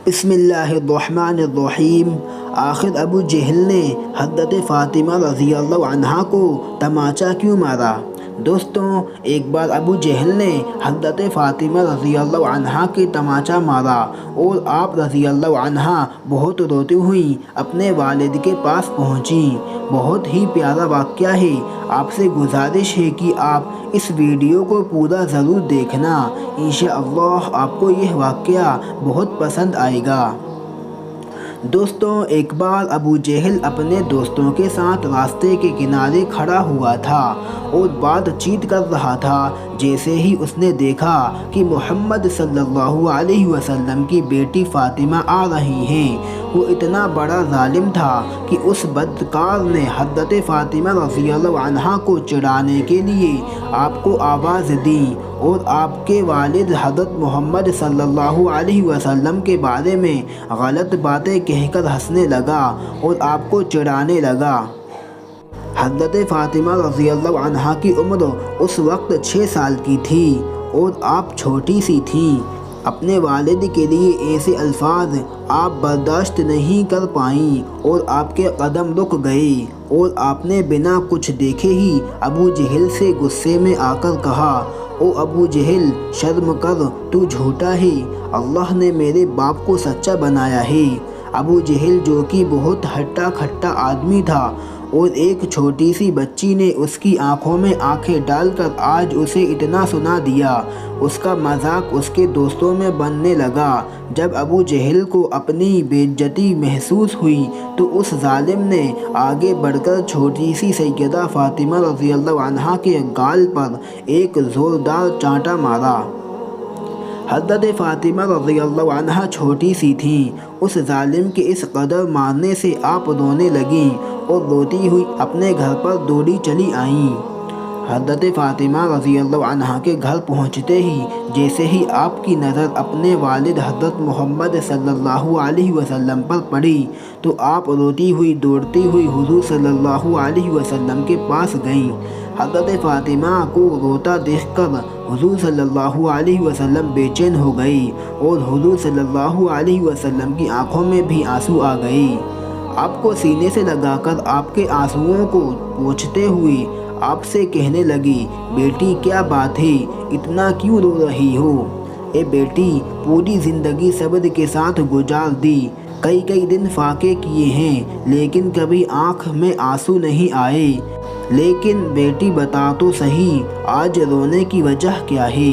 بسم اللہ الرحمن الرحیم۔ آخر ابو جہل نے حضرت فاطمہ رضی اللہ عنہا کو تماچا کیوں مارا؟ دوستوں، ایک بار ابو جہل نے حضرت فاطمہ رضی اللہ عنہا کے تماچا مارا اور آپ رضی اللہ عنہا بہت روتی ہوئی اپنے والد کے پاس پہنچیں۔ بہت ہی پیارا واقعہ ہے۔ آپ سے گزارش ہے کہ آپ اس ویڈیو کو پورا ضرور دیکھنا۔ انشاءاللہ آپ کو یہ واقعہ بہت پسند آئے گا۔ دوستوں، ایک بار ابو جہل اپنے دوستوں کے ساتھ راستے کے کنارے کھڑا ہوا تھا اور بات چیت کر رہا تھا۔ جیسے ہی اس نے دیکھا کہ محمد صلی اللہ علیہ وسلم کی بیٹی فاطمہ آ رہی ہیں، وہ اتنا بڑا ظالم تھا کہ اس بدکار نے حضرت فاطمہ رضی اللہ عنہا کو چڑھانے کے لیے آپ کو آواز دی اور آپ کے والد حضرت محمد صلی اللہ علیہ وسلم کے بارے میں غلط باتیں کہہ کر ہنسنے لگا اور آپ کو چڑھانے لگا۔ حضرت فاطمہ رضی اللہ عنہا کی عمر اس وقت 6 سال کی تھی اور آپ چھوٹی سی تھیں۔ اپنے والد کے لیے ایسے الفاظ آپ برداشت نہیں کر پائیں اور آپ کے قدم رک گئے اور آپ نے بنا کچھ دیکھے ہی ابو جہل سے غصے میں آ کر کہا، او ابو جہل، شرم کر، تو جھوٹا ہے، اللہ نے میرے باپ کو سچا بنایا ہے۔ ابو جہل، جو کہ بہت ہٹا کھٹا آدمی تھا اور ایک چھوٹی سی بچی نے اس کی آنکھوں میں آنکھیں ڈال کر آج اسے اتنا سنا دیا، اس کا مذاق اس کے دوستوں میں بننے لگا۔ جب ابو جہل کو اپنی بے عزتی محسوس ہوئی تو اس ظالم نے آگے بڑھ کر چھوٹی سی سیدہ فاطمہ رضی اللہ عنہا کے گال پر ایک زوردار چانٹا مارا۔ حضرت فاطمہ رضی اللہ عنہا چھوٹی سی تھیں۔ اس ظالم کے اس قدر مارنے سے آپ رونے لگیں اور روتی ہوئی اپنے گھر پر دوڑی چلی آئیں۔ حضرت فاطمہ رضی اللہ عنہا کے گھر پہنچتے ہی جیسے ہی آپ کی نظر اپنے والد حضرت محمد صلی اللہ علیہ وسلم پر پڑی تو آپ روتی ہوئی دوڑتی ہوئی حضور صلی اللہ علیہ وسلم کے پاس گئیں۔ حضرت فاطمہ کو روتا دیکھ کر حضور صلی اللہ علیہ وسلم بے چین ہو گئی اور حضور صلی اللہ علیہ وسلم کی آنکھوں میں بھی آنسو آ گئے۔ آپ کو سینے سے لگا کر آپ کے آنسوؤں کو پوچھتے ہوئے آپ سے کہنے لگی، بیٹی کیا بات ہے، اتنا کیوں رو رہی ہو؟ اے بیٹی، پوری زندگی صبر کے ساتھ گزار دی، کئی دن فاقے کیے ہیں لیکن کبھی آنکھ میں آنسو نہیں آئے، لیکن بیٹی بتا تو صحیح آج رونے کی وجہ کیا ہے؟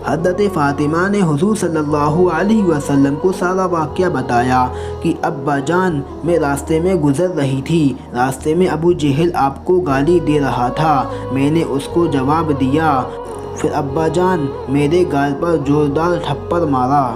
حضرت فاطمہ نے حضور صلی اللہ علیہ وسلم کو سارا واقعہ بتایا کہ ابا جان، میں راستے میں گزر رہی تھی، راستے میں ابو جہل آپ کو گالی دے رہا تھا، میں نے اس کو جواب دیا، پھر ابا جان میرے گال پر زوردار تھپڑ مارا۔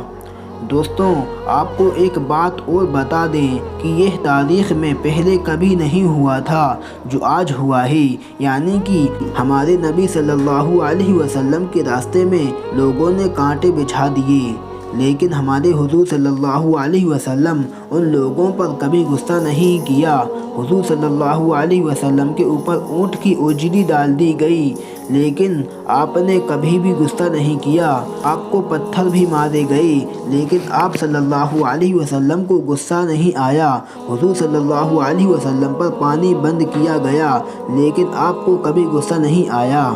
دوستوں، آپ کو ایک بات اور بتا دیں کہ یہ تاریخ میں پہلے کبھی نہیں ہوا تھا جو آج ہوا ہے، یعنی کہ ہمارے نبی صلی اللہ علیہ وسلم کے راستے میں لوگوں نے کانٹے بچھا دیے، لیکن ہمارے حضور صلی اللہ علیہ وسلم ان لوگوں پر کبھی غصہ نہیں کیا۔ حضور صلی اللہ علیہ وسلم کے اوپر اونٹ کی اجری ڈال دی گئی لیکن آپ نے کبھی بھی غصہ نہیں کیا۔ آپ کو پتھر بھی مارے گئے لیکن آپ صلی اللہ علیہ وسلم کو غصہ نہیں آیا۔ حضور صلی اللہ علیہ وسلم پر پانی بند کیا گیا لیکن آپ کو کبھی غصہ نہیں آیا۔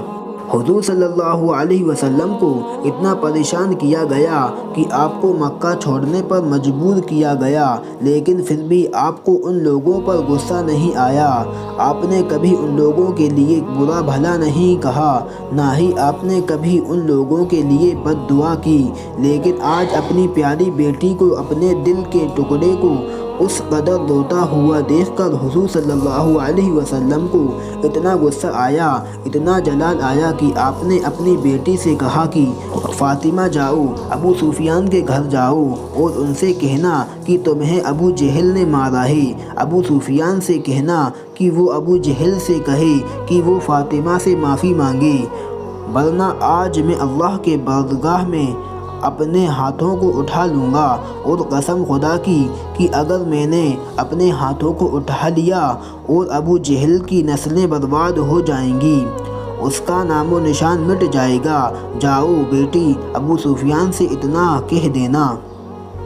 حضور صلی اللہ علیہ وسلم کو اتنا پریشان کیا گیا کہ آپ کو مکہ چھوڑنے پر مجبور کیا گیا لیکن پھر بھی آپ کو ان لوگوں پر غصہ نہیں آیا۔ آپ نے کبھی ان لوگوں کے لیے برا بھلا نہیں کہا، نہ ہی آپ نے کبھی ان لوگوں کے لیے بد دعا کی، لیکن آج اپنی پیاری بیٹی کو، اپنے دل کے ٹکڑے کو اس قدر روتا ہوا دیکھ کر حضور صلی اللہ علیہ وسلم کو اتنا غصہ آیا، اتنا جلال آیا کہ آپ نے اپنی بیٹی سے کہا کہ فاطمہ جاؤ، ابو سفیان کے گھر جاؤ اور ان سے کہنا کہ تمہیں ابو جہل نے مارا ہے۔ ابو سفیان سے کہنا کہ وہ ابو جہل سے کہے کہ وہ فاطمہ سے معافی مانگے، ورنہ آج میں اللہ کے بارگاہ میں اپنے ہاتھوں کو اٹھا لوں گا، اور قسم خدا کی کہ اگر میں نے اپنے ہاتھوں کو اٹھا لیا اور ابو جہل کی نسلیں برباد ہو جائیں گی، اس کا نام و نشان مٹ جائے گا۔ جاؤ بیٹی، ابو سفیان سے اتنا کہہ دینا۔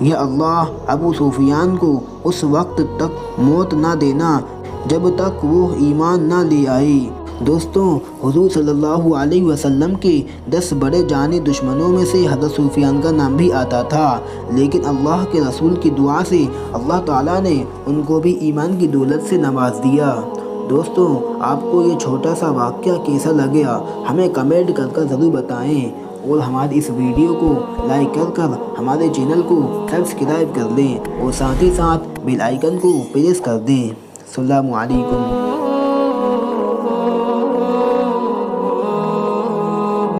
یا اللہ ابو سفیان کو اس وقت تک موت نہ دینا جب تک وہ ایمان نہ لے آئے۔ دوستوں، حضور صلی اللہ علیہ وسلم کے 10 بڑے جانی دشمنوں میں سے حضرت سفیان کا نام بھی آتا تھا، لیکن اللہ کے رسول کی دعا سے اللہ تعالیٰ نے ان کو بھی ایمان کی دولت سے نواز دیا۔ دوستوں، آپ کو یہ چھوٹا سا واقعہ کیسا لگا ہمیں کمنٹ کر ضرور بتائیں، اور ہماری اس ویڈیو کو لائک کر ہمارے چینل کو سبسکرائب کر لیں اور ساتھ ہی ساتھ بیل آئیکن کو پریس کر دیں۔ السلام علیکم۔